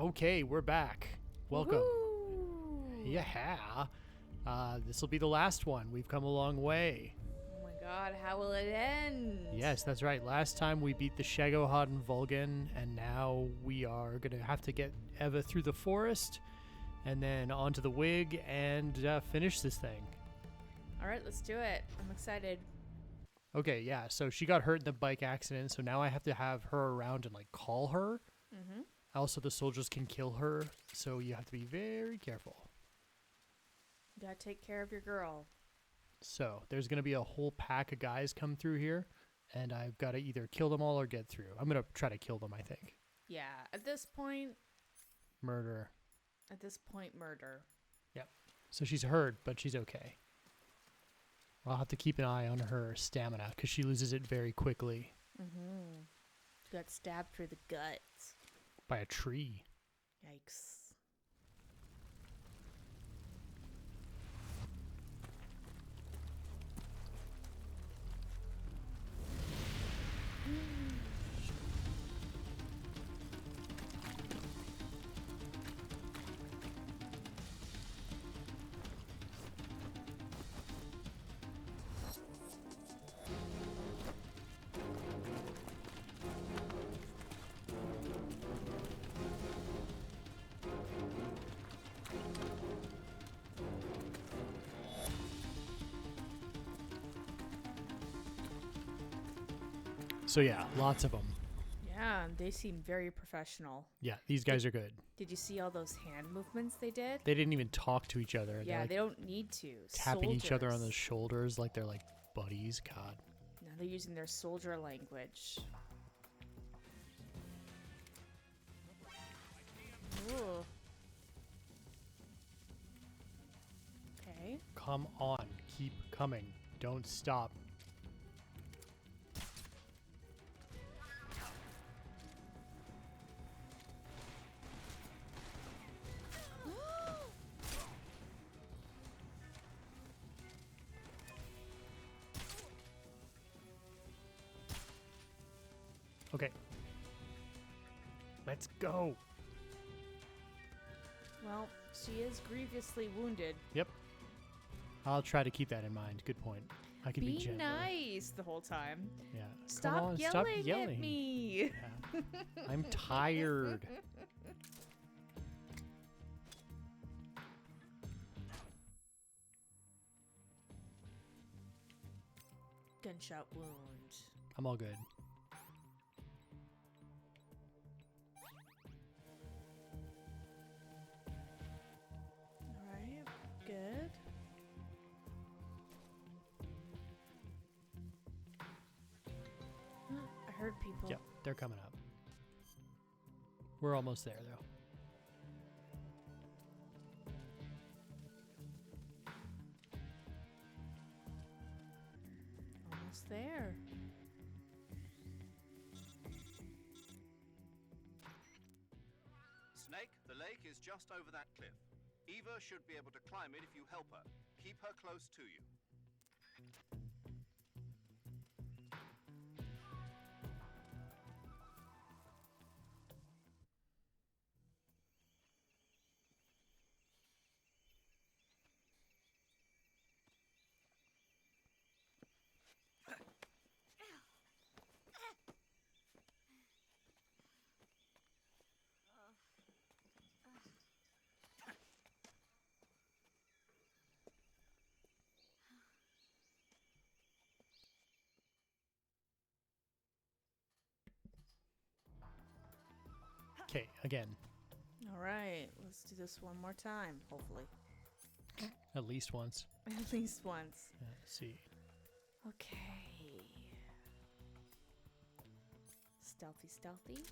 Okay, we're back. Welcome. Woo-hoo. Yeah. This will be the last one. We've come a long way. Oh my god, how will it end? Yes, that's right. Last time we beat the Shagohod and Vulgan, and now we are going to have to get Eva through the forest and then onto the Wig and finish this thing. Alright, let's do it. I'm excited. Okay, yeah. So she got hurt in the bike accident, so now I have to have her around and like call her. Mm-hmm. Also, the soldiers can kill her, so you have to be very careful. You gotta take care of your girl. So there's going to be a whole pack of guys come through here, and I've got to either kill them all or get through. I'm going to try to kill them, I think. Yeah, at this point, Murder. murder. Yep. So she's hurt, but she's okay. I'll have to keep an eye on her stamina, because she loses it very quickly. Mm-hmm. Got stabbed through the guts. By a tree. Yikes. So yeah, lots of them. Yeah, they seem very professional. Yeah, these guys are good. Did you see all those hand movements they did? They didn't even talk to each other. Yeah, They're, they don't need to. tapping each other on the Soldiers. shoulders like they're like buddies. God. Now they're using their soldier language. Ooh. Okay. Come on. Keep coming. Don't stop. Okay. Let's go. Well, she is grievously wounded. Yep. I'll try to keep that in mind. Good point. I can be Be gentle. nice the whole time. Yeah. Stop, Come on, yelling stop yelling at me. Yeah. I'm tired. Gunshot wound. I'm all good. Alright, good. I heard people. Yep, they're coming up. We're almost there, though. Almost there. Snake, the lake is just over that cliff. Eva should be able to climb it if you help her. Keep her close to you. Okay, again. Alright, let's do this one more time, hopefully. At least once. At least once. Yeah, let's see. Okay. Stealthy, stealthy.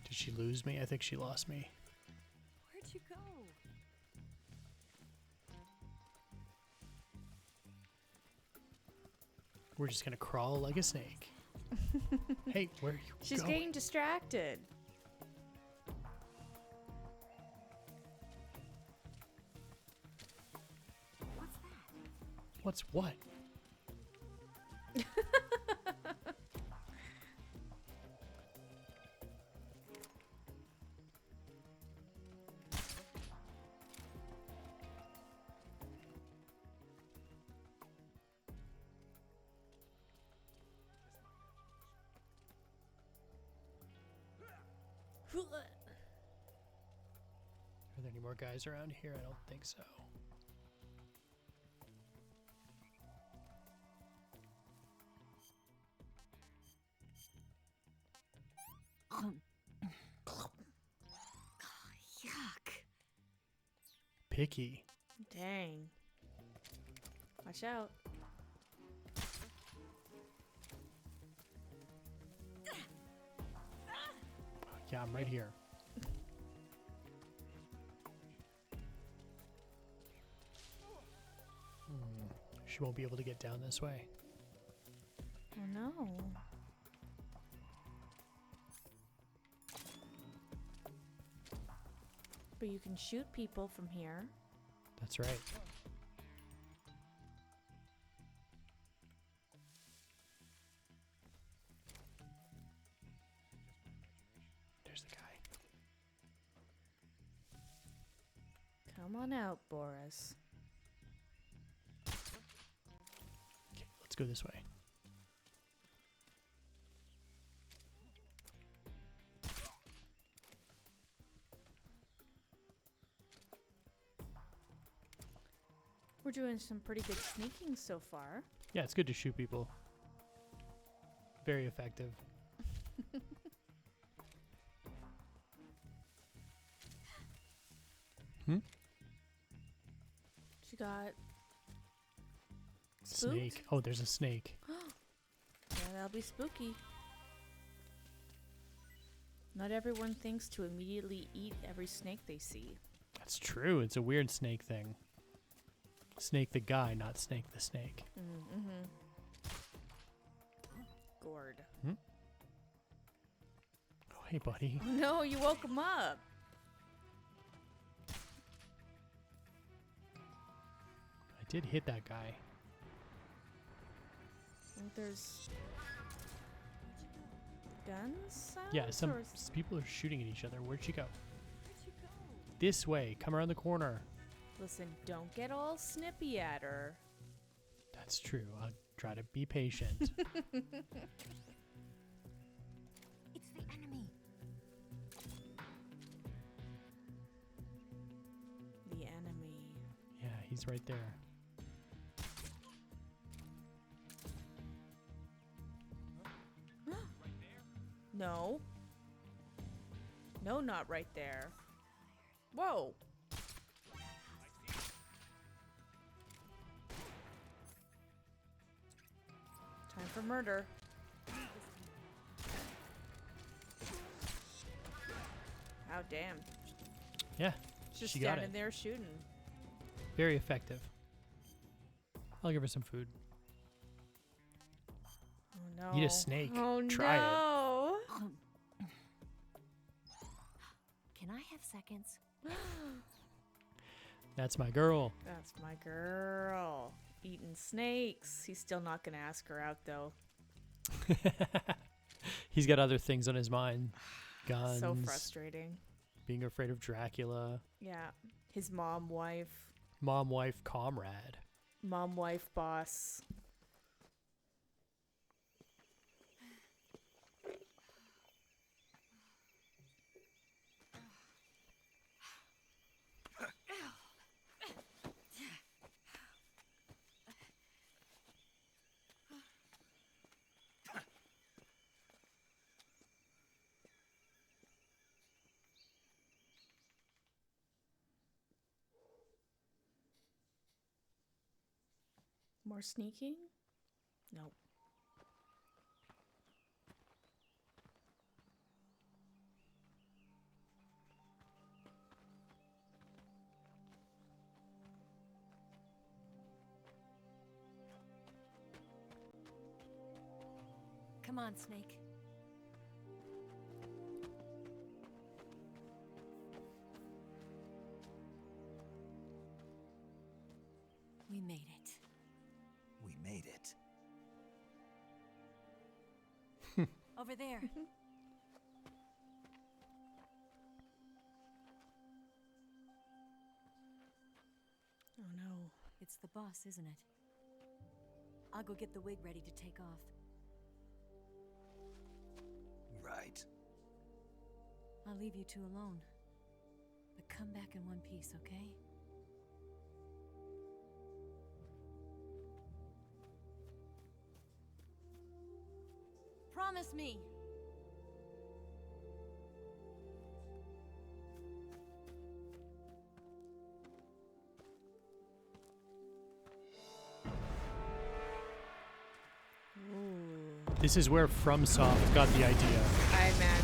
Did she lose me? I think she lost me. Where'd you go? We're just gonna crawl like a snake. Hey, where are you She's going? getting distracted. What's that? What's what? Are there any more guys around here? I don't think so. Yuck. Picky. Dang. Watch out. Yeah, I'm right here. She won't be able to get down this way. Oh no. But you can shoot people from here. That's right. There's the guy. Come on out, Boris. Okay, let's go this way. We're doing some pretty good sneaking so far. Yeah, it's good to shoot people. Very effective. She got spooked? Snake. Oh, there's a snake. Yeah, that'll be spooky. Not everyone thinks to immediately eat every snake they see. That's true. It's a weird snake thing. Snake the guy, not snake the snake. Mm-hmm. Gourd. Oh, hey, buddy. No, you woke him up. I did hit that guy. I think there's guns. Yeah, some or people are shooting at each other. Where'd she go? Where'd you go? This way. Come around the corner. Listen, don't get all snippy at her. That's true. I'll try to be patient. It's the enemy. The enemy. Yeah, he's right there. No. No, not right there. Whoa. Time for murder. Oh, damn. Yeah, Just she got standing it. there shooting. Very effective. I'll give her some food. Oh, no. Eat a snake. Oh, Try it. no. Can I have seconds? That's my girl. That's my girl. Eating snakes. He's still not going to ask her out, though. He's got other things on his mind. Guns. So frustrating. Being afraid of Dracula. Yeah. His mom, wife. Mom, wife, comrade. Mom, wife, boss. More sneaking? Nope. Come on, Snake. We made it. We made it. Over there. Oh no. It's the boss, isn't it? I'll go get the wig ready to take off. Right. I'll leave you two alone. But come back in one piece, okay? Promise me! This is where FromSoft got the idea. I imagine.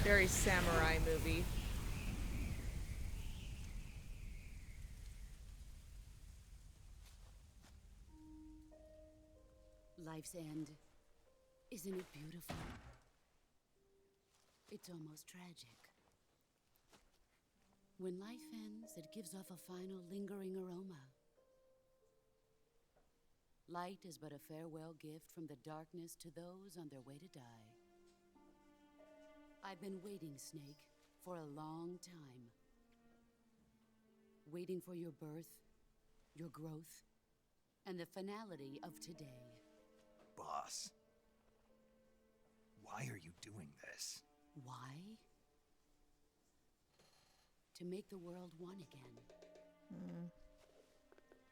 Very samurai movie. Life's end. Isn't it beautiful? It's almost tragic. When life ends, it gives off a final lingering aroma. Light is but a farewell gift from the darkness to those on their way to die. I've been waiting, Snake, for a long time. Waiting for your birth, your growth, and the finality of today. Boss. Why are you doing this? Why? To make the world one again.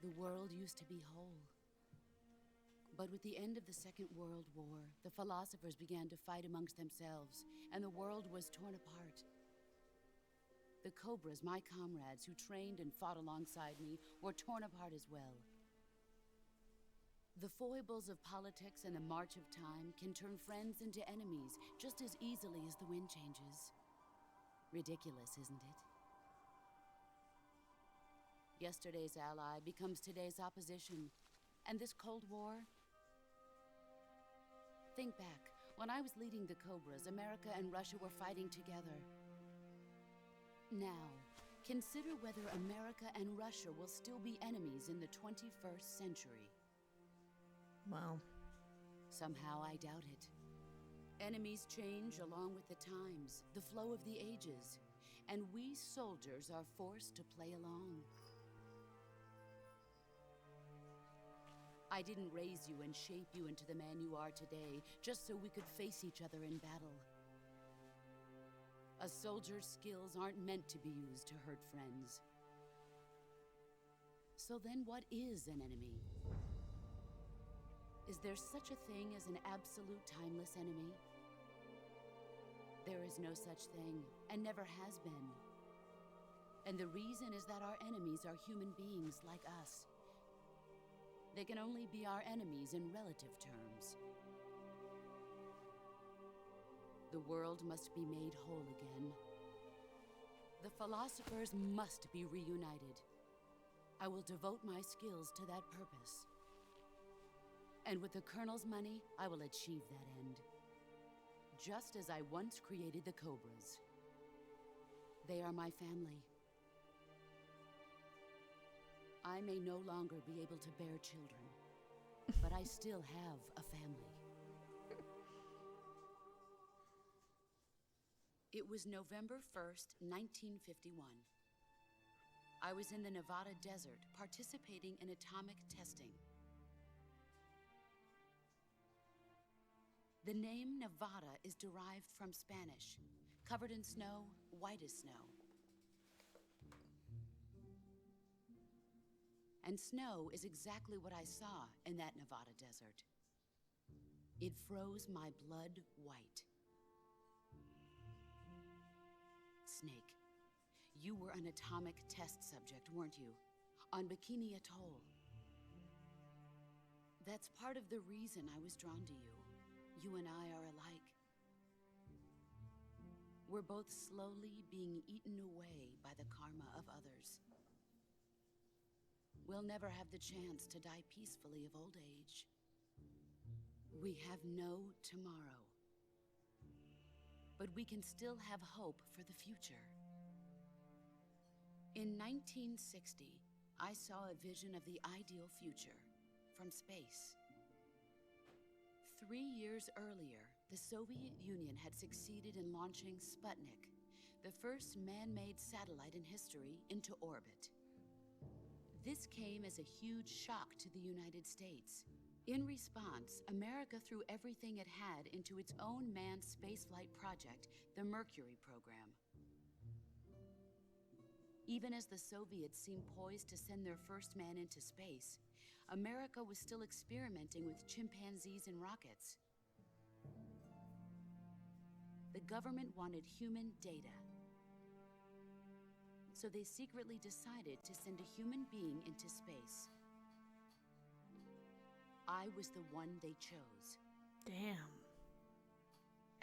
The world used to be whole. But with the end of the Second World War, the philosophers began to fight amongst themselves, and the world was torn apart. The Cobras, my comrades who trained and fought alongside me, were torn apart as well. The foibles of politics and the march of time can turn friends into enemies just as easily as the wind changes. Ridiculous, isn't it? Yesterday's ally becomes today's opposition, and this Cold War... Think back. When I was leading the Cobras, America and Russia were fighting together. Now, consider whether America and Russia will still be enemies in the 21st century. Wow. Somehow I doubt it. Enemies change along with the times, the flow of the ages, and we soldiers are forced to play along. I didn't raise you and shape you into the man you are today just so we could face each other in battle. A soldier's skills aren't meant to be used to hurt friends. So then what is an enemy? Is there such a thing as an absolute timeless enemy? There is no such thing, and never has been. And the reason is that our enemies are human beings like us. They can only be our enemies in relative terms. The world must be made whole again. The philosophers must be reunited. I will devote my skills to that purpose. And with the Colonel's money, I will achieve that end. Just as I once created the Cobras. They are my family. I may no longer be able to bear children, but I still have a family. It was November 1st, 1951. I was in the Nevada desert participating in atomic testing. The name Nevada is derived from Spanish, covered in snow, white as snow. And snow is exactly what I saw in that Nevada desert. It froze my blood white. Snake, you were an atomic test subject, weren't you? On Bikini Atoll. That's part of the reason I was drawn to you. You and I are alike. We're both slowly being eaten away by the karma of others. We'll never have the chance to die peacefully of old age. We have no tomorrow. But we can still have hope for the future. In 1960, I saw a vision of the ideal future from space. 3 years earlier, the Soviet Union had succeeded in launching Sputnik, the first man-made satellite in history, into orbit. This came as a huge shock to the United States, In response, America threw everything it had into its own manned spaceflight project, the Mercury program. Even as the Soviets seemed poised to send their first man into space, America was still experimenting with chimpanzees and rockets. The government wanted human data. So they secretly decided to send a human being into space. I was the one they chose. Damn.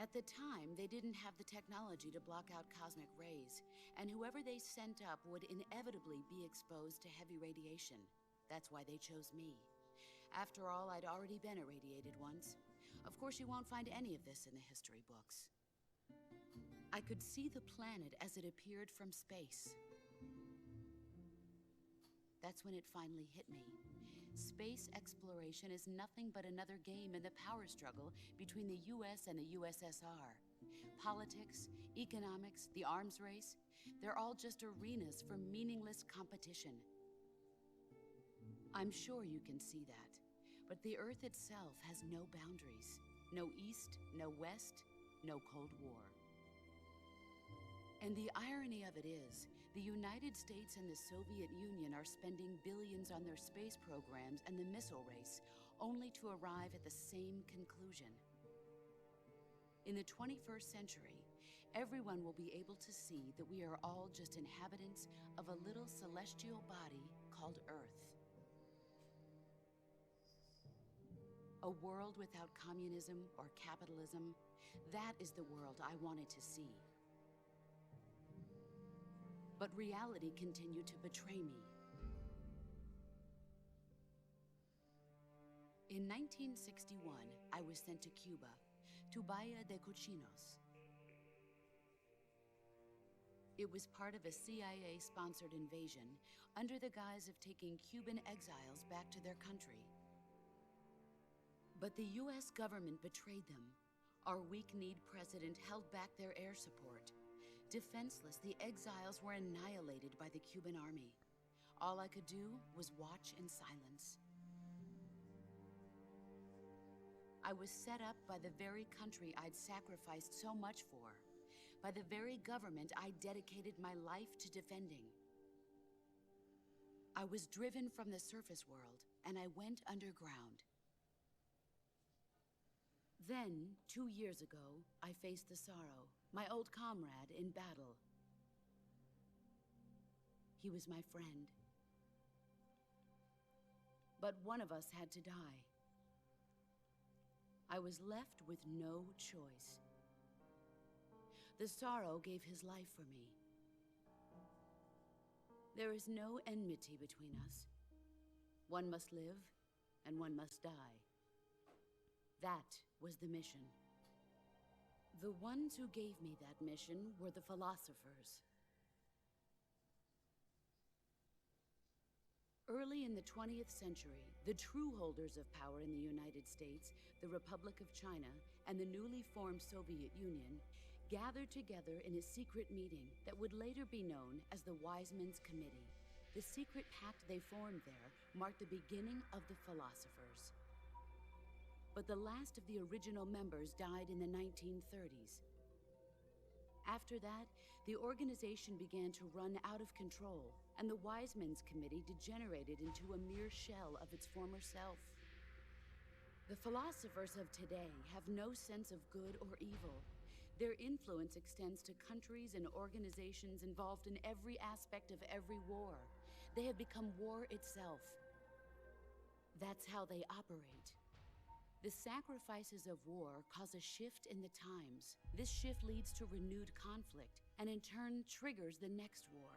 At the time, they didn't have the technology to block out cosmic rays, and whoever they sent up would inevitably be exposed to heavy radiation. That's why they chose me. After all, I'd already been irradiated once. Of course, you won't find any of this in the history books. I could see the planet as it appeared from space. That's when it finally hit me. Space exploration is nothing but another game in the power struggle between the US and the USSR. Politics, economics, the arms race, they're all just arenas for meaningless competition. I'm sure you can see that, but the Earth itself has no boundaries. No East, no West, no Cold War. And the irony of it is, the United States and the Soviet Union are spending billions on their space programs and the missile race, only to arrive at the same conclusion. In the 21st century, everyone will be able to see that we are all just inhabitants of a little celestial body called Earth. A world without communism or capitalism, that is the world I wanted to see. But reality continued to betray me. In 1961, I was sent to Cuba, to Bahia de Cochinos. It was part of a CIA-sponsored invasion under the guise of taking Cuban exiles back to their country. But the US government betrayed them. Our weak-kneed president held back their air support. Defenseless, the exiles were annihilated by the Cuban army. All I could do was watch in silence. I was set up by the very country I'd sacrificed so much for, by the very government I dedicated my life to defending. I was driven from the surface world, and I went underground. Then, 2 years ago, I faced the Sorrow, my old comrade in battle. He was my friend. But one of us had to die. I was left with no choice. The Sorrow gave his life for me. There is no enmity between us. One must live, and one must die. That was the mission. The ones who gave me that mission were the philosophers. Early in the 20th century, the true holders of power in the United States, the Republic of China, and the newly formed Soviet Union gathered together in a secret meeting that would later be known as the Wise Men's Committee. The secret pact they formed there marked the beginning of the philosophers. But the last of the original members died in the 1930s. After that, the organization began to run out of control, and the Wise Men's Committee degenerated into a mere shell of its former self. The philosophers of today have no sense of good or evil. Their influence extends to countries and organizations involved in every aspect of every war. They have become war itself. That's how they operate. The sacrifices of war cause a shift in the times. This shift leads to renewed conflict, and in turn triggers the next war.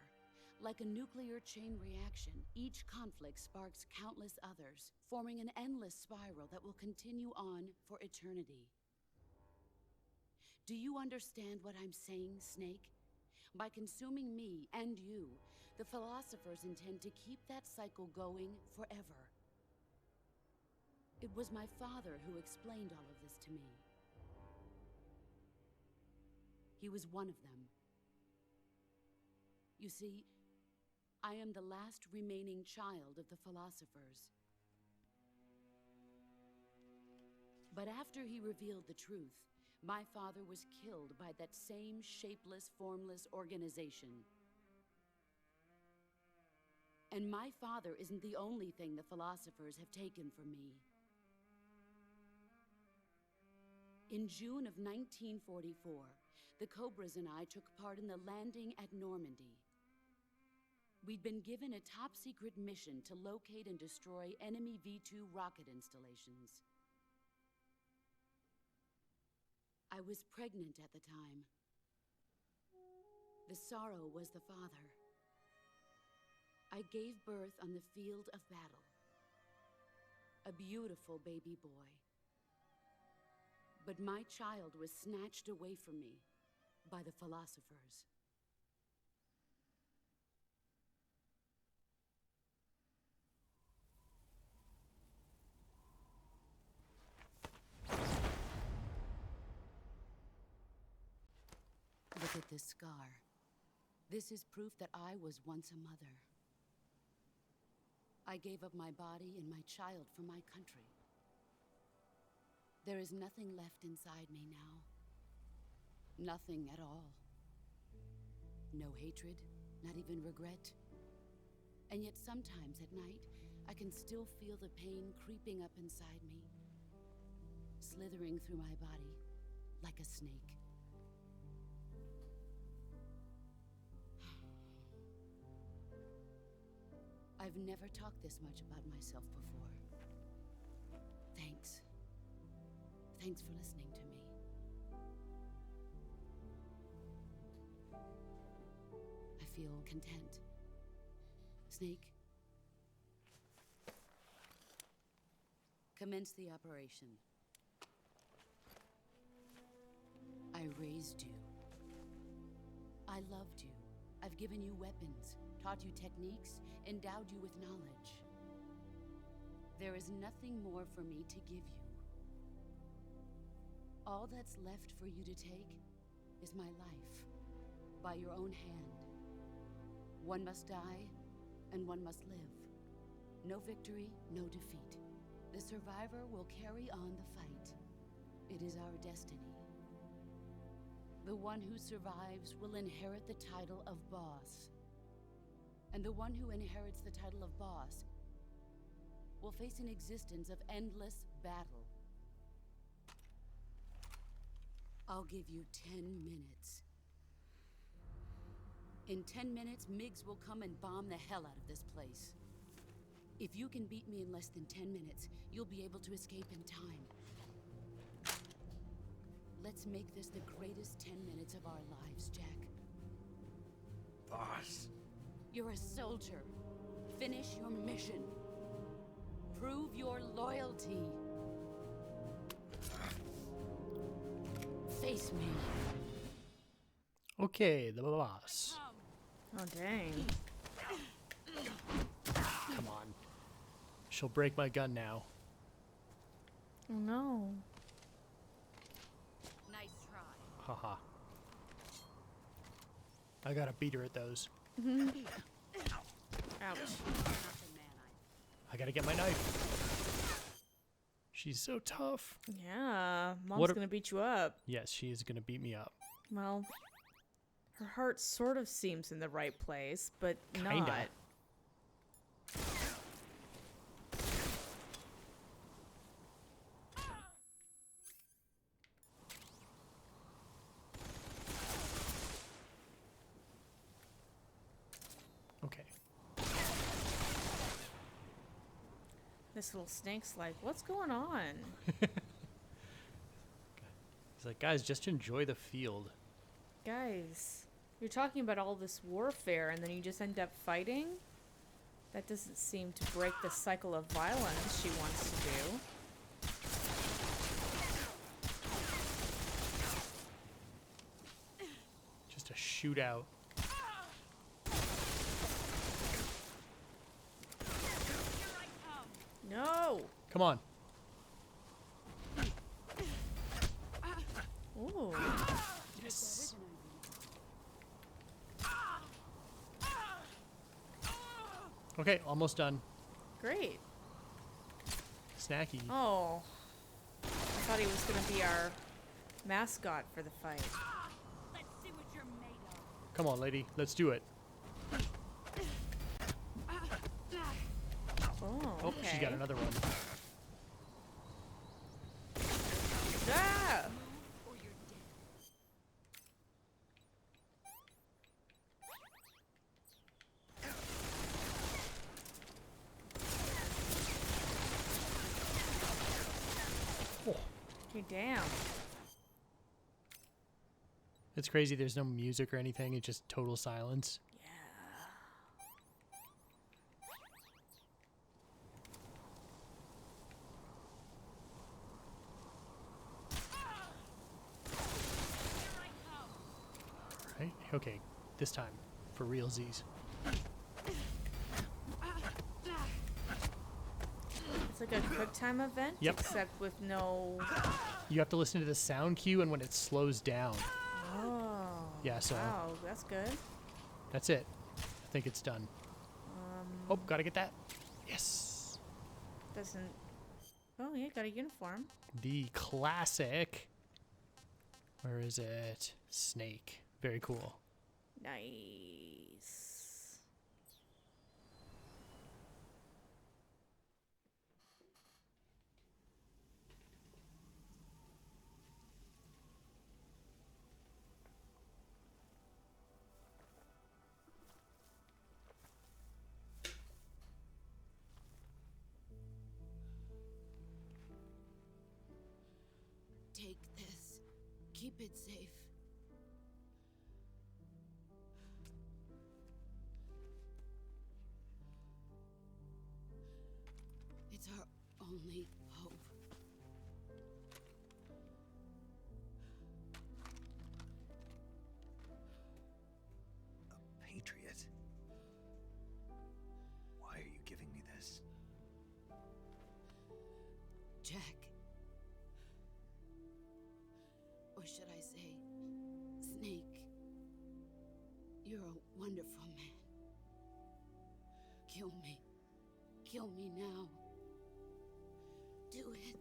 Like a nuclear chain reaction, each conflict sparks countless others, forming an endless spiral that will continue on for eternity. Do you understand what I'm saying, Snake? By consuming me and you, the philosophers intend to keep that cycle going forever. It was my father who explained all of this to me. He was one of them. You see, I am the last remaining child of the philosophers. But after he revealed the truth, my father was killed by that same shapeless, formless organization. And my father isn't the only thing the philosophers have taken from me. In June of 1944, the Cobras and I took part in the landing at Normandy. We'd been given a top-secret mission to locate and destroy enemy V-2 rocket installations. I was pregnant at the time. The sorrow was the father. I gave birth on the field of battle. A beautiful baby boy. But my child was snatched away from me by the philosophers. Look at this scar. This is proof that I was once a mother. I gave up my body and my child for my country. There is nothing left inside me now. Nothing at all. No hatred, not even regret. And yet sometimes at night, I can still feel the pain creeping up inside me, slithering through my body like a snake. I've never talked this much about myself before. Thanks. Thanks for listening to me. I feel content. Snake, commence the operation. I raised you. I loved you. I've given you weapons, taught you techniques, endowed you with knowledge. There is nothing more for me to give you. All that's left for you to take is my life, by your own hand. One must die, and one must live. No victory, no defeat. The survivor will carry on the fight. It is our destiny. The one who survives will inherit the title of boss. And the one who inherits the title of boss will face an existence of endless battle. I'll give you 10 minutes. In 10 minutes, MiGs will come and bomb the hell out of this place. If you can beat me in less than 10 minutes, you'll be able to escape in time. Let's make this the greatest 10 minutes of our lives, Jack. Boss. You're a soldier. Finish your mission. Prove your loyalty. Face me. Okay, the boss. Oh, dang. Come on. She'll break my gun now. Oh, no. Nice try. Haha. I gotta beat her at those. Ouch. I gotta get my knife. She's so tough. Yeah, Mom's What a- gonna beat you up. Yes, she is gonna beat me up. Well, her heart sort of seems in the right place, but Kinda. not. Okay. This little snake's like, what's going on? He's like, guys, just enjoy the field. Guys, you're talking about all this warfare and then you just end up fighting? That doesn't seem to break the cycle of violence she wants to do. Just a shootout. No! Come on. Ooh. Yes. Okay, almost done. Great. Snacky. Oh. thought he was gonna be our mascot for the fight. Let's see what you're made of. Come on, lady. Let's do it. Oh, Oh, okay. she's got another one. Ah! Or you're dead. Oh, Okay, damn. it's crazy. There's no music or anything. It's just total silence. Right? Okay, this time for realsies. It's like a quick time event, Yep. except with no. You have to listen to the sound cue and when it slows down. Oh. Yeah, so Wow, that's good. that's it. I think it's done. Oh, gotta get that. Yes. Doesn't. Oh yeah, got a uniform. The classic. Where is it? Snake. Very cool. Nice. Take this. Keep it safe. It's our only hope. A patriot? Why are you giving me this? Jack. Or should I say, Snake. You're a wonderful man. Kill me. Kill me now. Do it.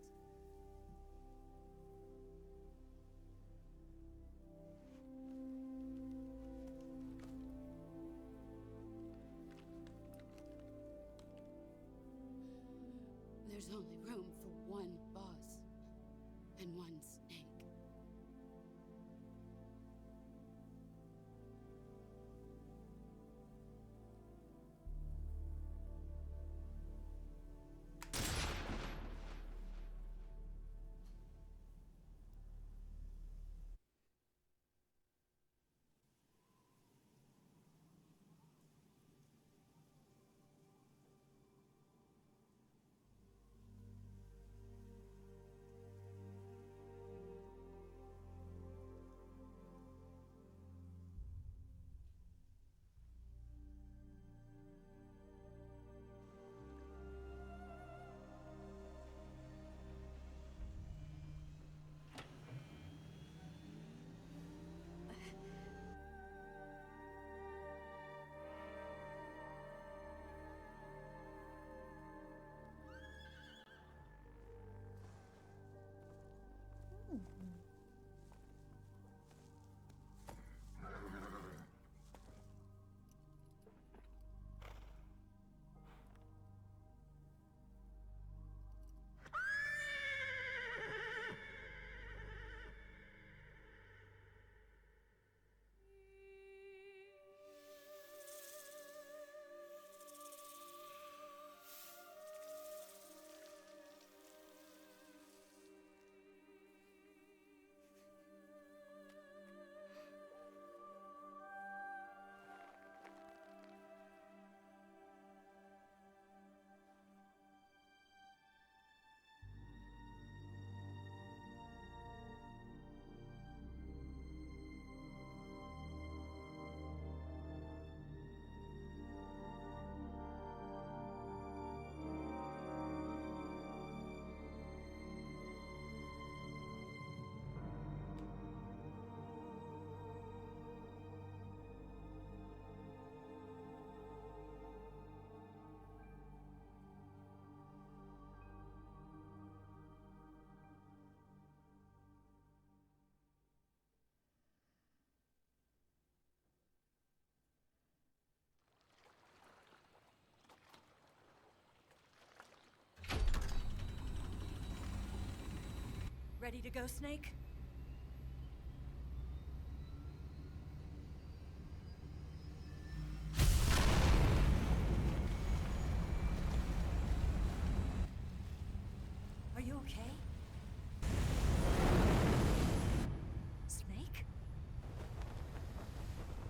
There's only room for one boss and one snake. ready to go, Snake? Are you okay? Snake?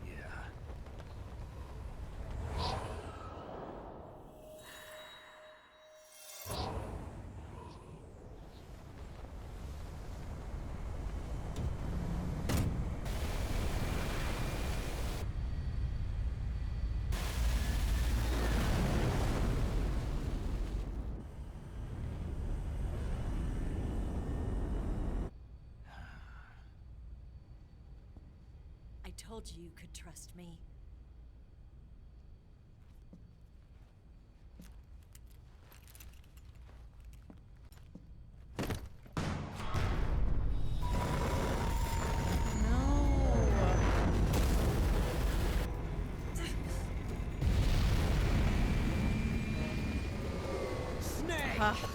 Yeah. I told you you could trust me. Snake! Oh,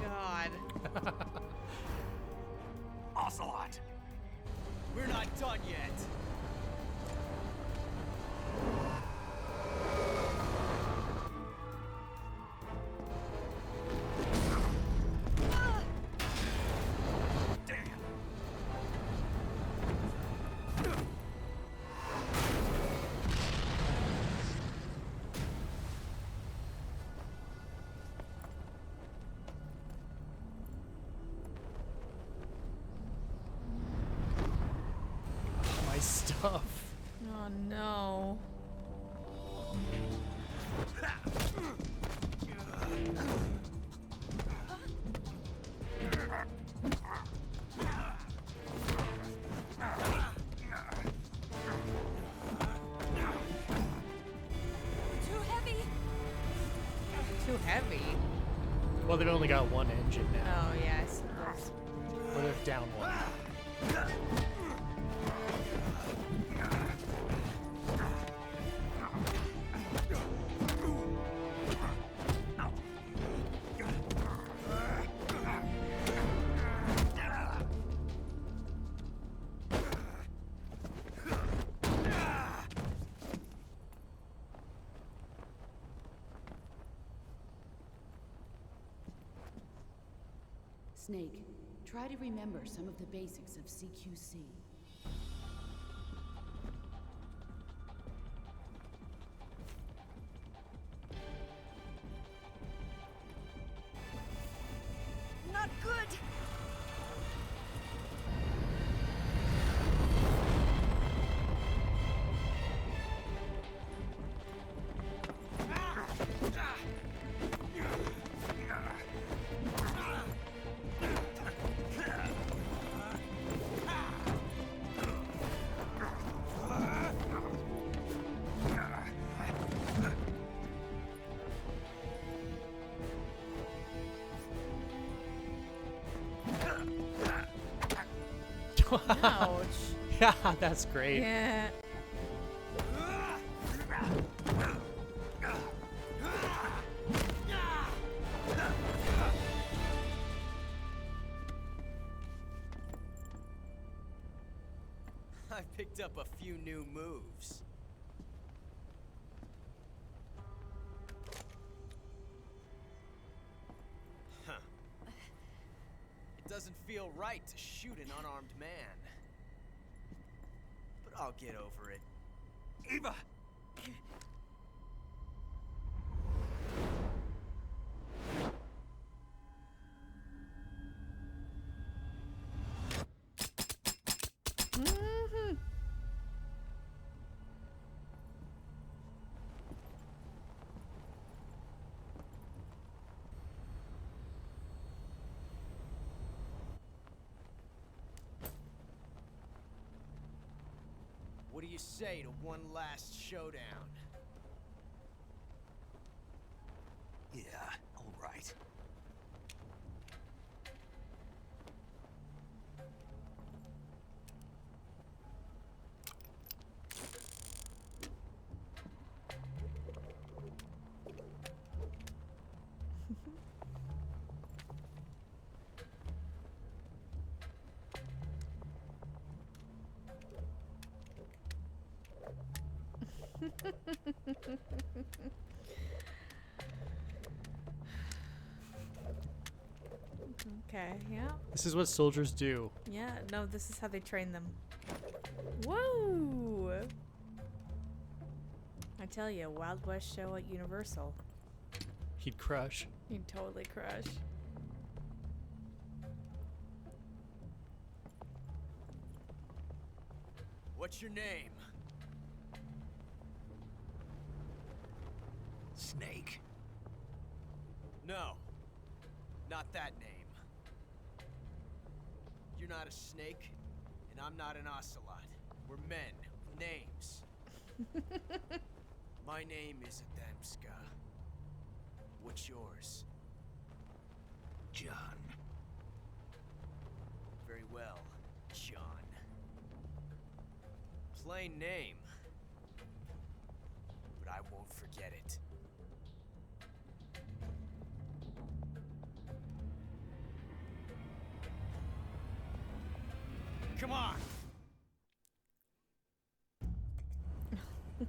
God. Ocelot! We're not done yet. Damn. My stuff. Oh, no. Too heavy! Too heavy. Well, they've only got one engine now. Oh, yeah, I suppose. Or they're down one. Snake, try to remember some of the basics of CQC. Not good! Ouch. Yeah, that's great. Yeah. I picked up a few new moves. Huh. It doesn't feel right to shoot an unarmed man. But I'll get over it. Eva! Mhm. What do you say to one last showdown? Yeah, all right. Okay, yeah. This is what soldiers do. Yeah, no, this is how they train them. Whoa! I tell you, Wild West show at Universal. He'd crush. You'd totally crush. What's your name? Snake. No. Not that name. You're not a snake, and I'm not an ocelot. We're men with names. My name is Adamska. What's yours? John. Very well, John. Plain name. But I won't forget it. Come on!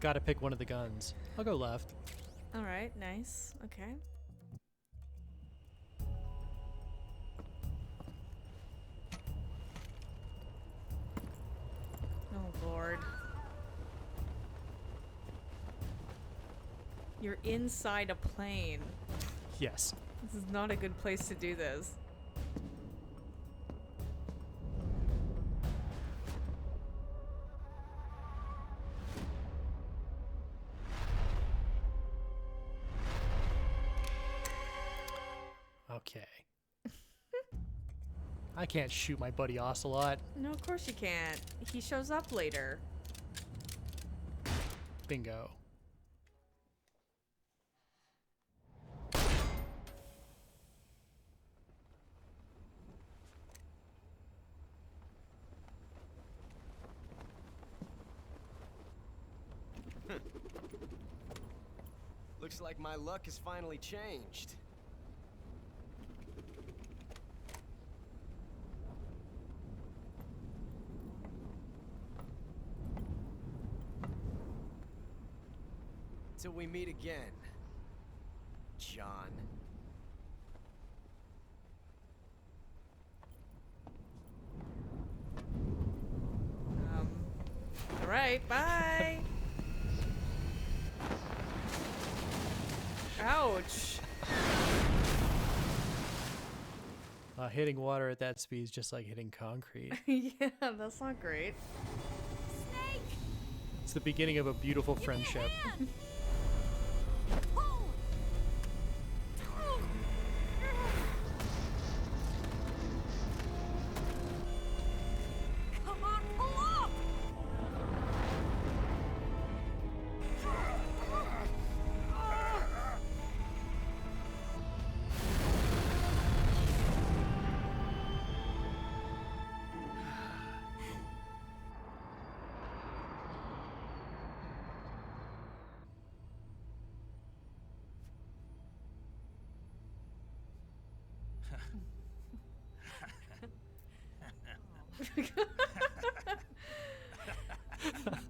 Gotta pick one of the guns. I'll go left. Alright, nice. Okay. Oh, Lord. You're inside a plane. Yes. This is not a good place to do this. Okay. I can't shoot my buddy Ocelot. No, of course you can't. He shows up later. Bingo. Looks like my luck has finally changed. Till we meet again, John. Alright, bye! Ouch! Hitting water at that speed is just like hitting concrete. Yeah, that's not great. Snake! It's the beginning of a beautiful Give me a friendship. hand! Pull! Come on, pull up!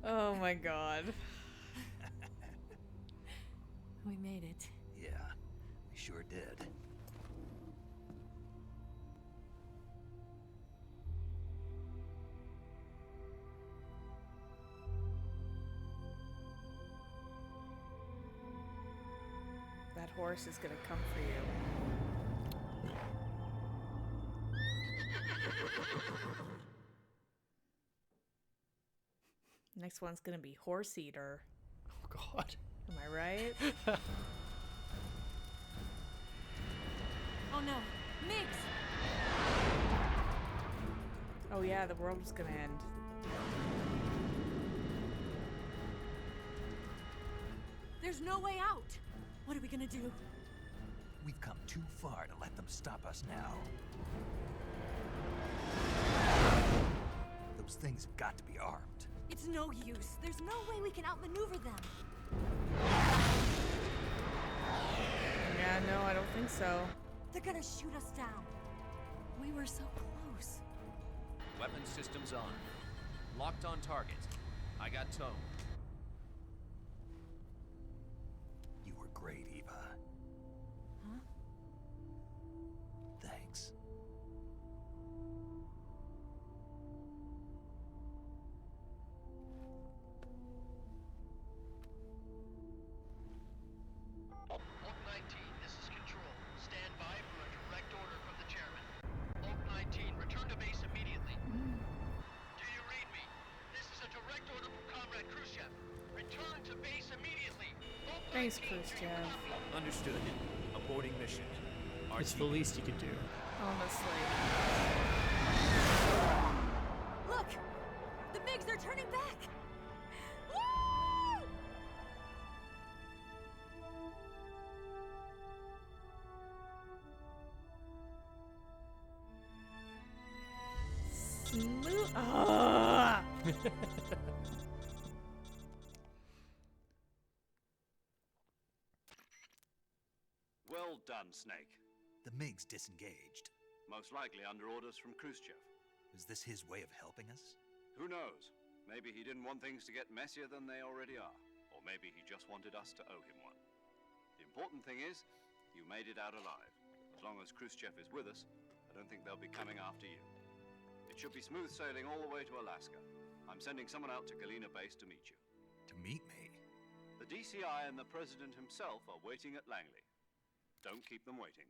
Oh my god. We made it. Yeah, we sure did. That horse is gonna come for you. Next one's gonna be Horse Eater. Oh god. Am I right? Oh no, Mix! Oh yeah, the world was gonna end. There's no way out! What are we gonna do? We've come too far to let them stop us now. Those things have got to be armed. It's no use. There's no way we can outmaneuver them. Yeah, no, I don't think so. They're gonna shoot us down. We were so close. Weapon systems on. Locked on target. I got tone. Thanks, Khrushchev. Understood. Aborting mission. It's the least you could do. Honestly. Look! The MiGs are turning back! Woo! Smooth. Ah! Well done, Snake. The MiG's disengaged. Most likely under orders from Khrushchev. Is this his way of helping us? Who knows? Maybe he didn't want things to get messier than they already are. Or maybe he just wanted us to owe him one. The important thing is, you made it out alive. As long as Khrushchev is with us, I don't think they'll be coming after you. It should be smooth sailing all the way to Alaska. I'm sending someone out to Galena Base to meet you. To meet me? The DCI and the President himself are waiting at Langley. Don't keep them waiting.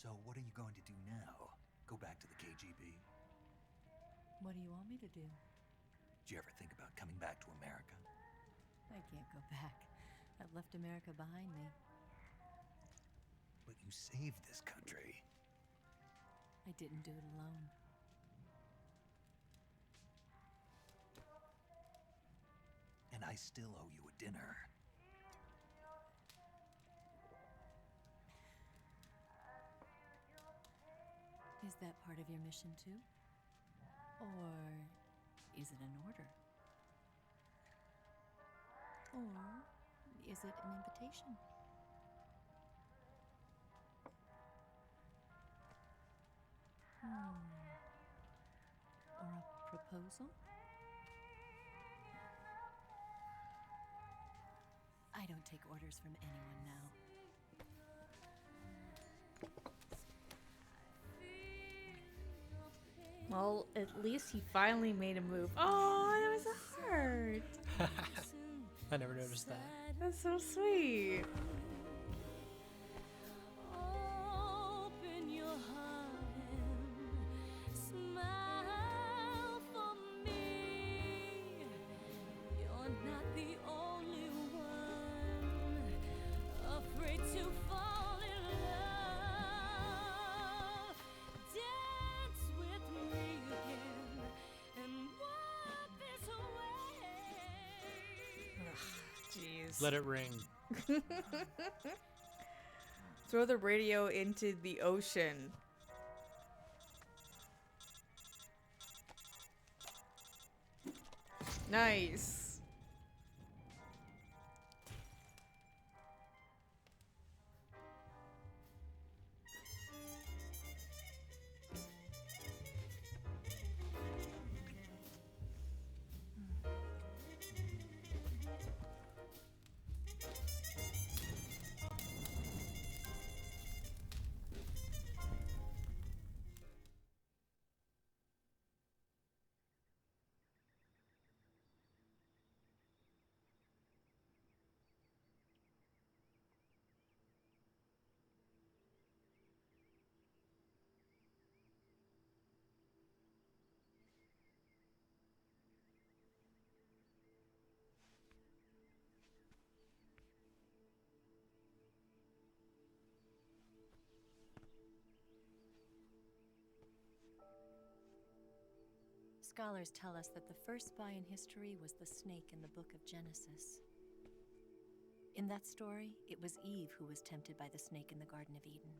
So what are you going to do now? Go back to the KGB? What do you want me to do? Did you ever think about coming back to America? I can't go back. I've left America behind me. But you saved this country. I didn't do it alone. And I still owe you a dinner. Is that part of your mission too? Or is it an order? Or is it an invitation? Or a proposal? I don't take orders from anyone now. Well, at least he finally made a move. Oh, that was a heart. I never noticed that. That's so sweet. Open your heart and smile for me. You're not the only one afraid to fall in love. Dance with me again and wipe this away. Jeez. Let it ring. Throw the radio into the ocean. Nice. Scholars tell us that the first spy in history was the snake in the book of Genesis. In that story, it was Eve who was tempted by the snake in the Garden of Eden.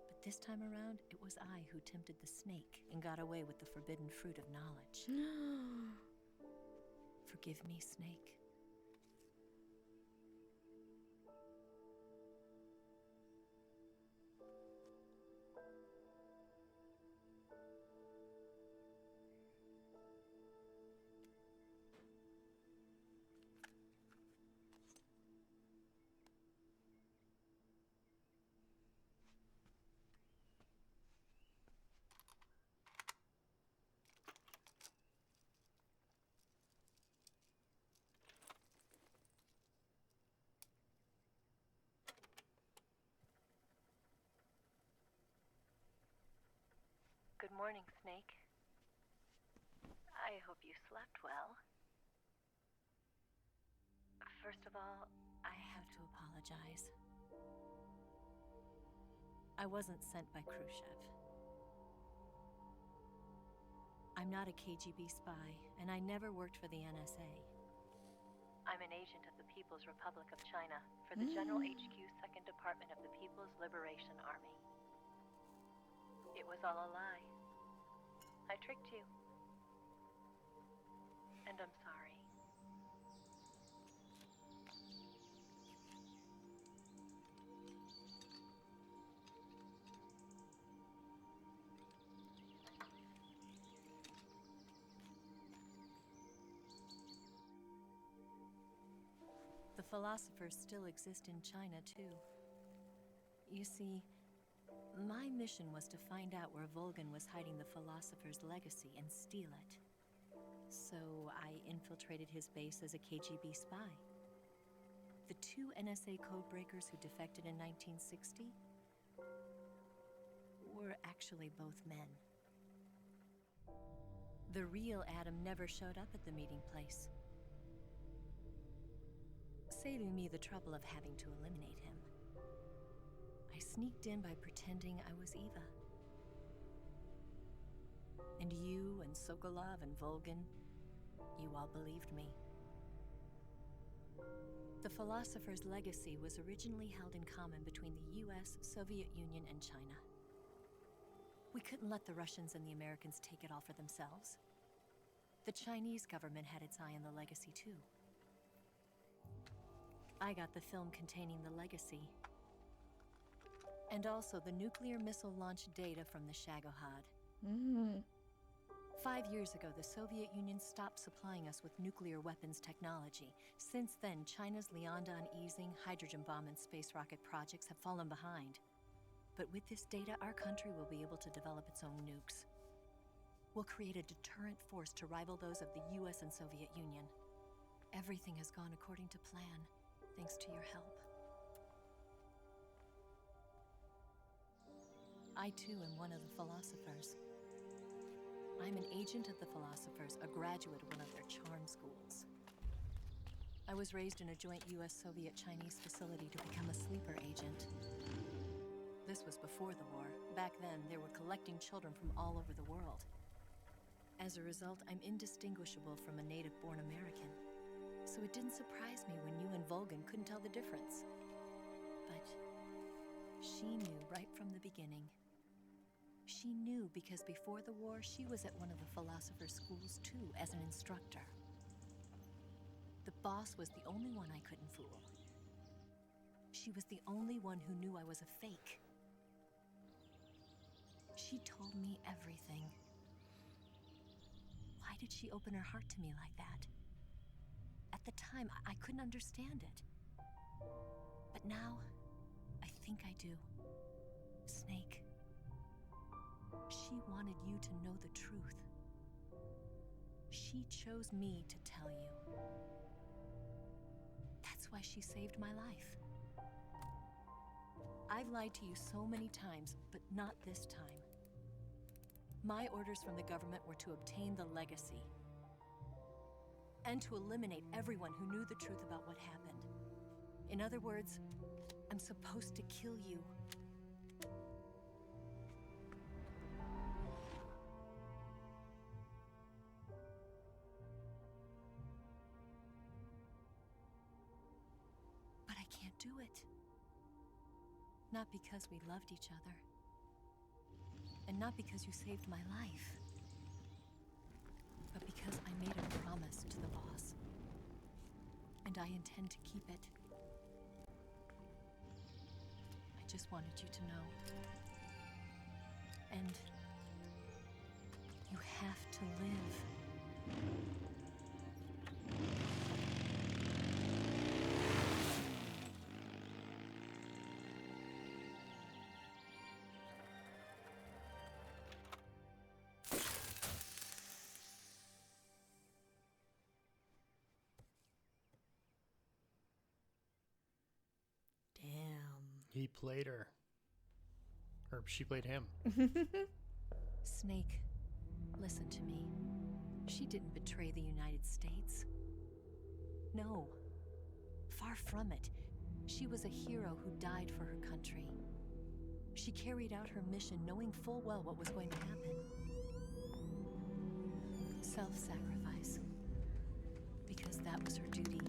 But this time around, it was I who tempted the snake and got away with the forbidden fruit of knowledge. Forgive me, snake. Good morning, Snake. I hope you slept well. First of all, I have to apologize. I wasn't sent by Khrushchev. I'm not a KGB spy, and I never worked for the NSA. I'm an agent of the People's Republic of China for the General HQ 2nd Department of the People's Liberation Army. It was all a lie. I tricked you. And I'm sorry. The philosophers still exist in China, too. You see, my mission was to find out where Volgan was hiding the philosopher's legacy and steal it. So I infiltrated his base as a KGB spy. The 2 NSA codebreakers who defected in 1960 were actually both men. The real Adam never showed up at the meeting place, saving me the trouble of having to eliminate him. I sneaked in by pretending I was Eva. And you and Sokolov and Volgan, you all believed me. The philosopher's legacy was originally held in common between the US, Soviet Union, and China. We couldn't let the Russians and the Americans take it all for themselves. The Chinese government had its eye on the legacy, too. I got the film containing the legacy, and also the nuclear missile launch data from the Shagohod. 5 years ago, the Soviet Union stopped supplying us with nuclear weapons technology. Since then, China's Liaodong easing, hydrogen bomb, and space rocket projects have fallen behind. But with this data, our country will be able to develop its own nukes. We'll create a deterrent force to rival those of the US and Soviet Union. Everything has gone according to plan, thanks to your help. I too am one of the philosophers. I'm an agent of the philosophers, a graduate of one of their charm schools. I was raised in a joint US-Soviet-Chinese facility to become a sleeper agent. This was before the war. Back then, they were collecting children from all over the world. As a result, I'm indistinguishable from a native-born American. So it didn't surprise me when you and Volgan couldn't tell the difference. But she knew right from the beginning. She knew because before the war, she was at one of the philosopher's schools too, as an instructor. The boss was the only one I couldn't fool. She was the only one who knew I was a fake. She told me everything. Why did she open her heart to me like that? At the time, I couldn't understand it. But now, I think I do. Snake. She wanted you to know the truth. She chose me to tell you. That's why she saved my life. I've lied to you so many times, but not this time. My orders from the government were to obtain the legacy and to eliminate everyone who knew the truth about what happened. In other words, I'm supposed to kill you. But I can't do it. Not because we loved each other. And not because you saved my life. But because I made a promise to the boss. And I intend to keep it. I just wanted you to know. And you have to live. He played her. Or she played him. Snake, listen to me. She didn't betray the United States. No. Far from it. She was a hero who died for her country. She carried out her mission knowing full well what was going to happen. Self-sacrifice. Because that was her duty.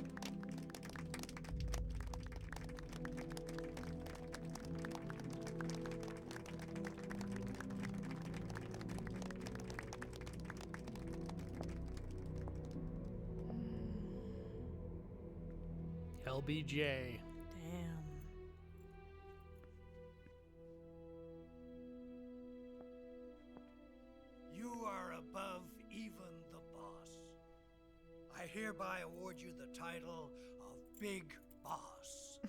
LBJ. Damn. You are above even the boss. I hereby award you the title of Big Boss.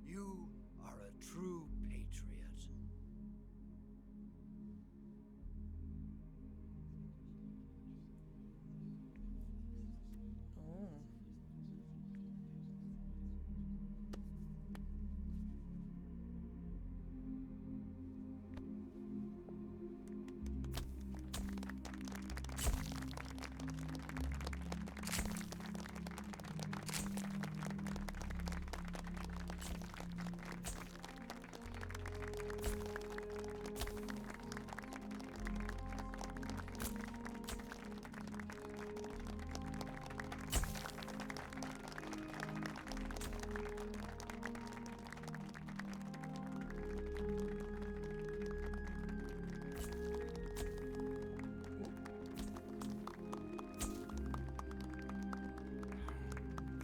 You are a true patriot. Oh.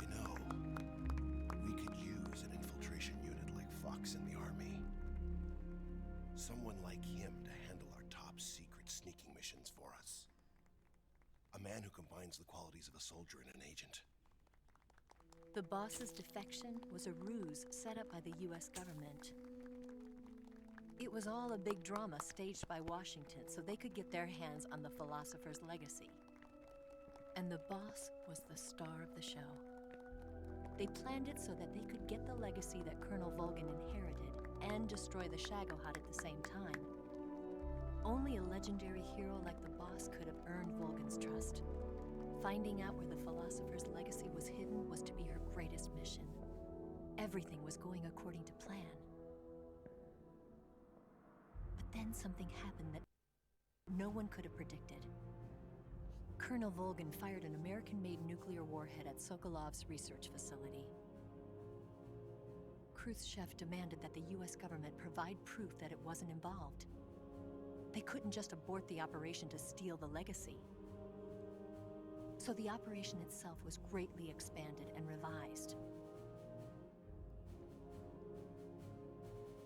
You know, we could use an infiltration unit like Fox in the Army. Someone like him to handle our top secret sneaking missions for us. A man who combines the qualities of a soldier and an agent. The boss's defection was a ruse set up by the US government. It was all a big drama staged by Washington so they could get their hands on the philosopher's legacy. And the boss was the star of the show. They planned it so that they could get the legacy that Colonel Volgin inherited and destroy the Shagohod at the same time. Only a legendary hero like the boss could have earned Volgin's trust. Finding out where the philosopher's legacy was hidden was to be her greatest mission. Everything was going according to plan. But then something happened that no one could have predicted. Colonel Volgin fired an American-made nuclear warhead at Sokolov's research facility. Khrushchev demanded that the US government provide proof that it wasn't involved. They couldn't just abort the operation to steal the legacy. So the operation itself was greatly expanded and revised.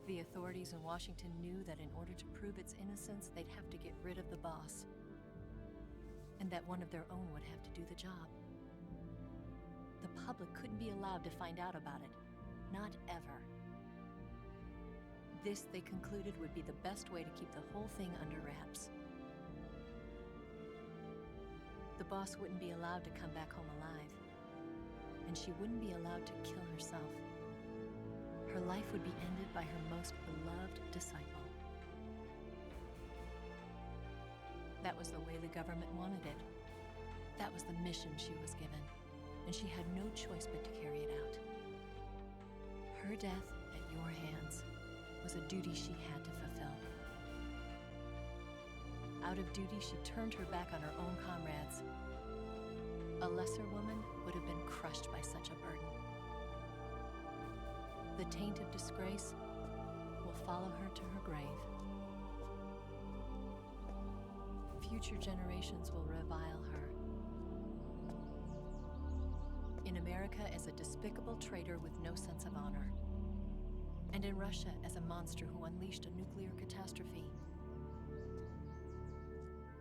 The authorities in Washington knew that in order to prove its innocence, they'd have to get rid of the boss. And that one of their own would have to do the job. The public couldn't be allowed to find out about it. Not ever. This, they concluded, would be the best way to keep the whole thing under wraps. The boss wouldn't be allowed to come back home alive. And she wouldn't be allowed to kill herself. Her life would be ended by her most beloved disciple. That was the way the government wanted it. That was the mission she was given, and she had no choice but to carry it out. Her death at your hands was a duty she had to fulfill. Out of duty, she turned her back on her own comrades. A lesser woman would have been crushed by such a burden. The taint of disgrace will follow her to her grave. Future generations will revile her. In America as a despicable traitor with no sense of honor. And in Russia as a monster who unleashed a nuclear catastrophe.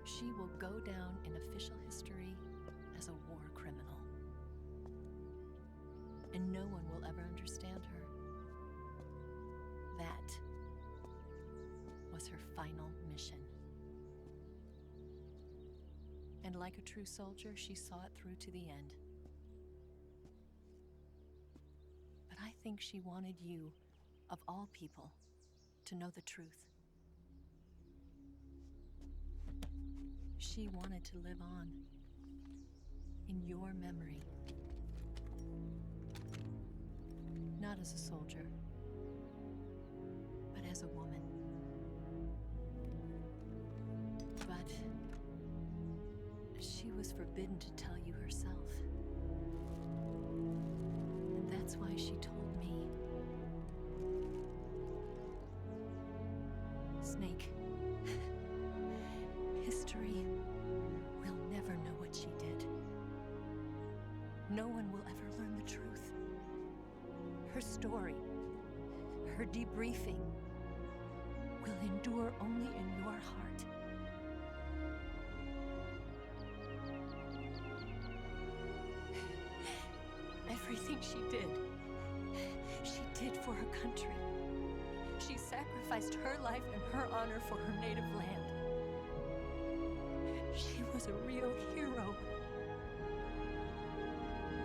She will go down in official history as a war criminal. And no one will ever understand her. That was her final mission. And like a true soldier, she saw it through to the end. But I think she wanted you, of all people, to know the truth. She wanted to live on in your memory. Not as a soldier, but as a woman. But she was forbidden to tell you herself. And that's why she told me. Snake, history will never know what she did. No one will ever learn the truth. Her story, her debriefing, will endure only in your heart. Everything she did for her country. She sacrificed her life and her honor for her native land. She was a real hero.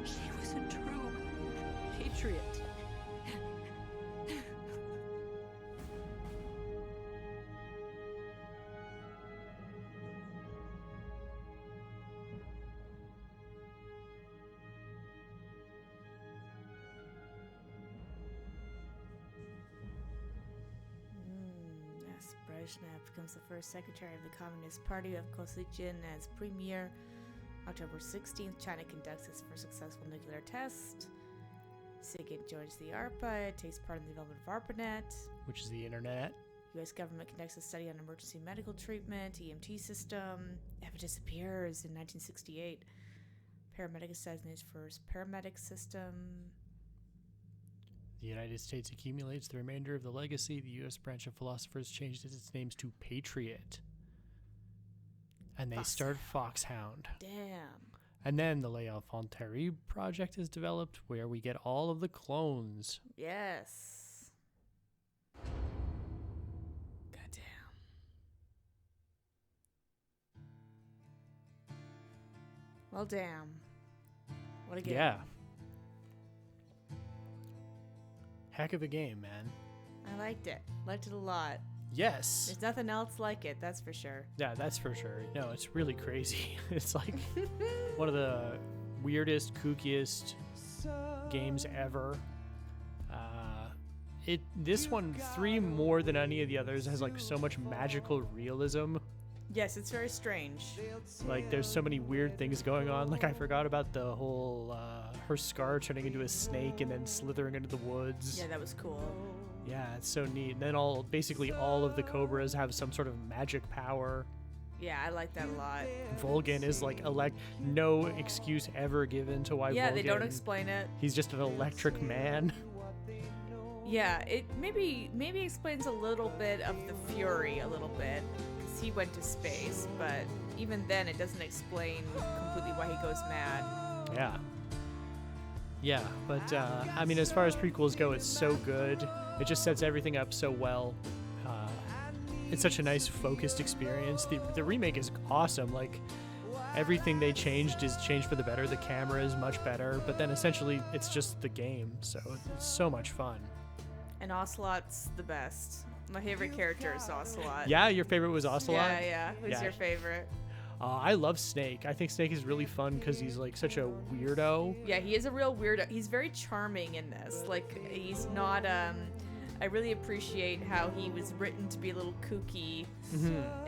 She was a true patriot. Brezhnev becomes the first secretary of the Communist Party of Kosygin as premier. October 16th, China conducts its first successful nuclear test. SIGINT joins the ARPA, takes part in the development of ARPANET, which is the internet. U.S. government conducts a study on emergency medical treatment, EMT system. Eva disappears in 1968. Paramedic assassinates first paramedic system. The United States accumulates the remainder of the legacy. The U.S. branch of philosophers changed its names to Patriot. And they start Foxhound. Damn. And then the L'Enfant Terrible project is developed, where we get all of the clones. Yes. Goddamn. Well, damn. What a game. Yeah. Heck of a game, man. I liked it. Liked it a lot. Yes. There's nothing else like it, that's for sure. Yeah, that's for sure. No, it's really crazy. It's like one of the weirdest, kookiest games ever. This one, 3 more than any of the others, has like so much magical realism. Yes, it's very strange. Like, there's so many weird things going on. Like, I forgot about the whole, her scar turning into a snake and then slithering into the woods. Yeah, that was cool. Yeah, it's so neat. And then basically all of the Cobras have some sort of magic power. Yeah, I like that a lot. Volgin is like, no excuse ever given to why Yeah, Volgin, they don't explain it. He's just an electric man. Yeah, it maybe explains a little bit of the Fury a little bit. He went to space, but even then it doesn't explain completely why he goes mad. Yeah, but I mean, as far as prequels go, it's so good. It just sets everything up so well. It's such a nice focused experience. The remake is awesome. Like, everything they changed is changed for the better. The camera is much better, but then essentially it's just the game, so it's so much fun. And Ocelot's the best. My favorite character is Ocelot. Yeah, your favorite was Ocelot? Yeah. Who's your favorite? I love Snake. I think Snake is really fun because he's like such a weirdo. Yeah, he is a real weirdo. He's very charming in this. Like, he's not, I really appreciate how he was written to be a little kooky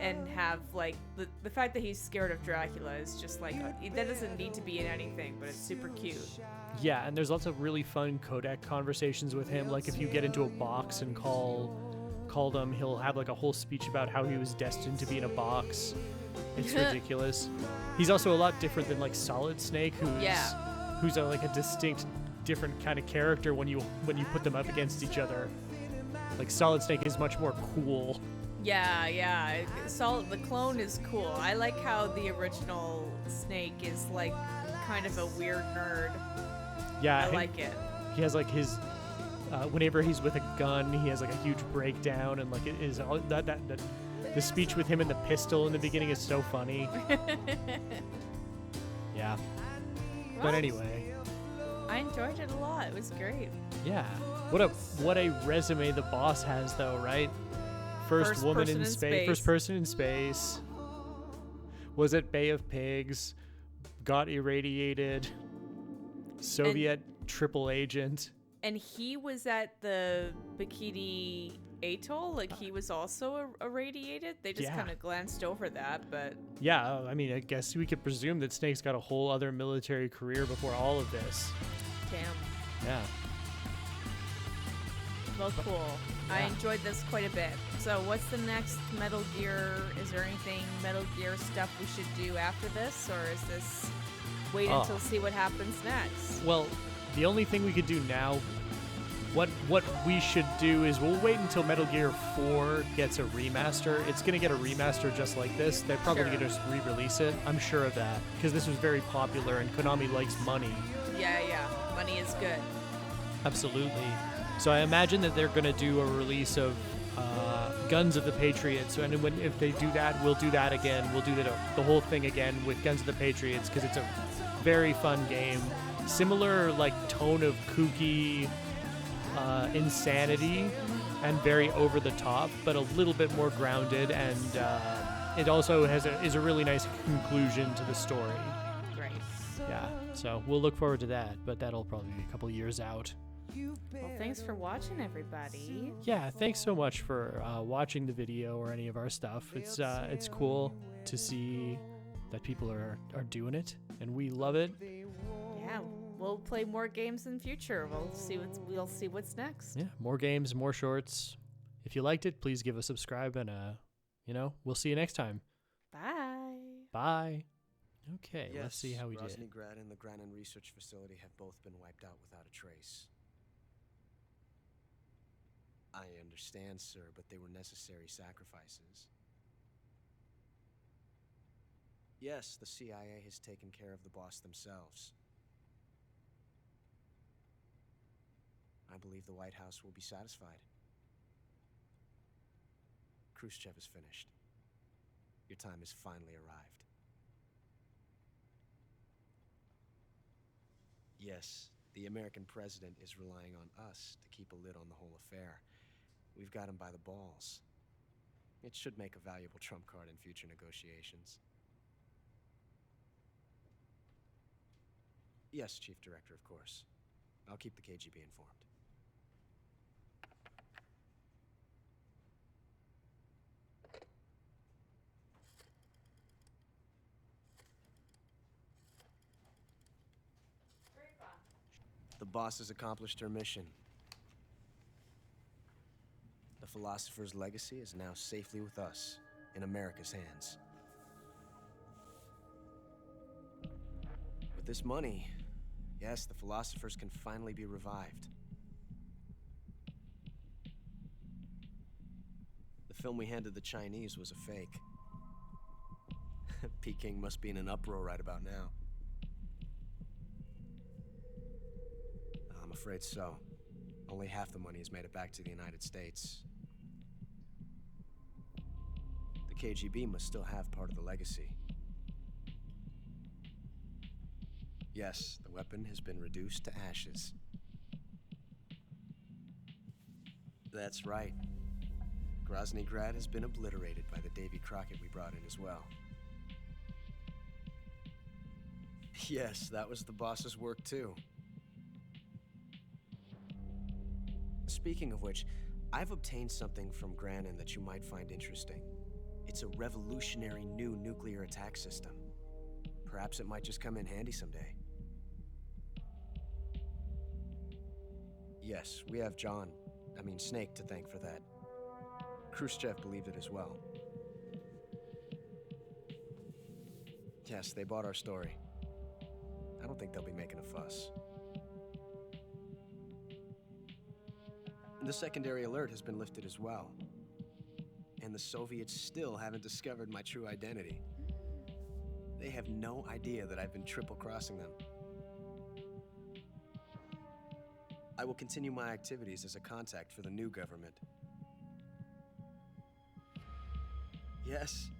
and have, like, the fact that he's scared of Dracula is just like, that doesn't need to be in anything, but it's super cute. Yeah, and there's lots of really fun codec conversations with him. Like, if you get into a box and call them, he'll have like a whole speech about how he was destined to be in a box. It's ridiculous. He's also a lot different than like Solid Snake, who's like a distinct different kind of character when you put them up against each other. Like, Solid Snake is much more cool. Yeah. The clone is cool. I like how the original Snake is like kind of a weird nerd. Yeah, I like it. He has like his whenever he's with a gun, he has like a huge breakdown, and like it is all that the speech with him and the pistol in the beginning is so funny. Yeah. But anyway, I enjoyed it a lot. It was great. Yeah. What a resume the boss has, though, right? First woman person in space. First person in space. Was at Bay of Pigs. Got irradiated. Soviet triple agent. And he was at the Bikini Atoll. Like, he was also irradiated. They just kind of glanced over that, but... Yeah, I mean, I guess we could presume that Snake's got a whole other military career before all of this. Damn. Yeah. Well, cool. Yeah. I enjoyed this quite a bit. So what's the next Metal Gear? Is there anything Metal Gear stuff we should do after this? Or is this wait until see what happens next? Well, the only thing we could do now, what we should do is we'll wait until Metal Gear 4 gets a remaster. It's going to get a remaster just like this. They're probably going to just re-release it. I'm sure of that. Because this was very popular and Konami likes money. Yeah. Money is good. Absolutely. So I imagine that they're going to do a release of Guns of the Patriots. So, and if they do that, we'll do that again. We'll do the whole thing again with Guns of the Patriots because it's a very fun game. Similar like tone of kooky insanity and very over the top, but a little bit more grounded, and it also is a really nice conclusion to the story. Great. Yeah, so we'll look forward to that, but that'll probably be a couple years out. Well, thanks for watching, everybody. Yeah, thanks so much for watching the video or any of our stuff. It's cool to see that people are doing it, and we love it. Yeah, we'll play more games in the future. We'll see what's next. Yeah, more games, more shorts. If you liked it, please give a subscribe, and we'll see you next time. Bye. Bye. Okay, Yes, let's see how we did. Grad and the Granin Research Facility have both been wiped out without a trace. I understand, sir, but they were necessary sacrifices. Yes, the CIA has taken care of the boss themselves. I believe the White House will be satisfied. Khrushchev is finished. Your time has finally arrived. Yes, the American president is relying on us to keep a lid on the whole affair. We've got him by the balls. It should make a valuable trump card in future negotiations. Yes, Chief Director, of course. I'll keep the KGB informed. The boss has accomplished her mission. The philosopher's legacy is now safely with us, in America's hands. With this money, yes, the philosophers can finally be revived. The film we handed the Chinese was a fake. Peking must be in an uproar right about now. I'm afraid so. Only half the money has made it back to the United States. The KGB must still have part of the legacy. Yes, the weapon has been reduced to ashes. That's right. Grozny Grad has been obliterated by the Davy Crockett we brought in as well. Yes, that was the boss's work too. Speaking of which, I've obtained something from Granin that you might find interesting. It's a revolutionary new nuclear attack system. Perhaps it might just come in handy someday. Yes, we have Snake to thank for that. Khrushchev believed it as well. Yes, they bought our story. I don't think they'll be making a fuss. The secondary alert has been lifted as well. And the Soviets still haven't discovered my true identity. They have no idea that I've been triple-crossing them. I will continue my activities as a contact for the new government. Yes,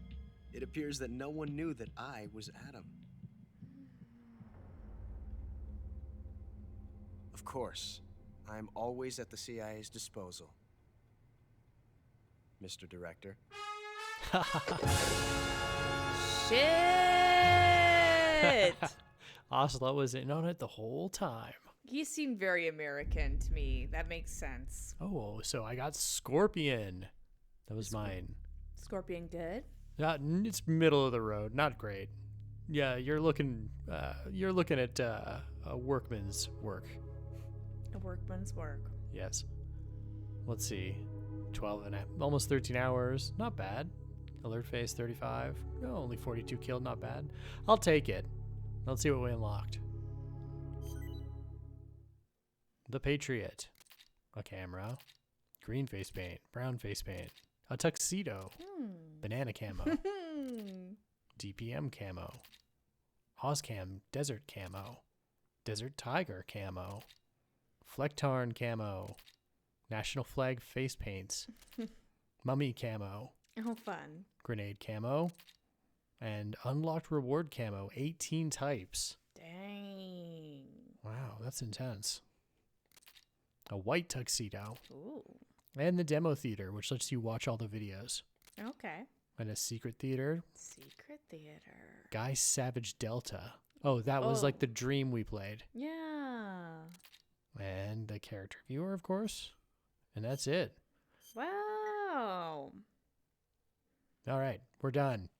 it appears that no one knew that I was Adam. Of course. I'm always at the CIA's disposal. Mr. Director. Shit! Oslo was in on it the whole time. He seemed very American to me. That makes sense. Oh, so I got Scorpion. That was mine. Scorpion good? It's middle of the road, not great. Yeah, you're looking at a workman's work. A workman's work. Yes. Let's see. 12 and almost 13 hours. Not bad. Alert phase 35. No, only 42 killed. Not bad. I'll take it. Let's see what we unlocked. The Patriot. A camera. Green face paint. Brown face paint. A tuxedo. Banana camo. DPM camo. Ozcam desert camo. Desert tiger camo. Flecktarn camo. National flag face paints. Mummy camo. Oh, fun. Grenade camo. And unlocked reward camo. 18 types. Dang. Wow, that's intense. A white tuxedo. Ooh. And the demo theater, which lets you watch all the videos. Okay. And a secret theater. Secret theater. Guy Savage Delta. Oh, that was like the dream we played. Yeah. And the character viewer, of course. And that's it. Wow. All right, we're done.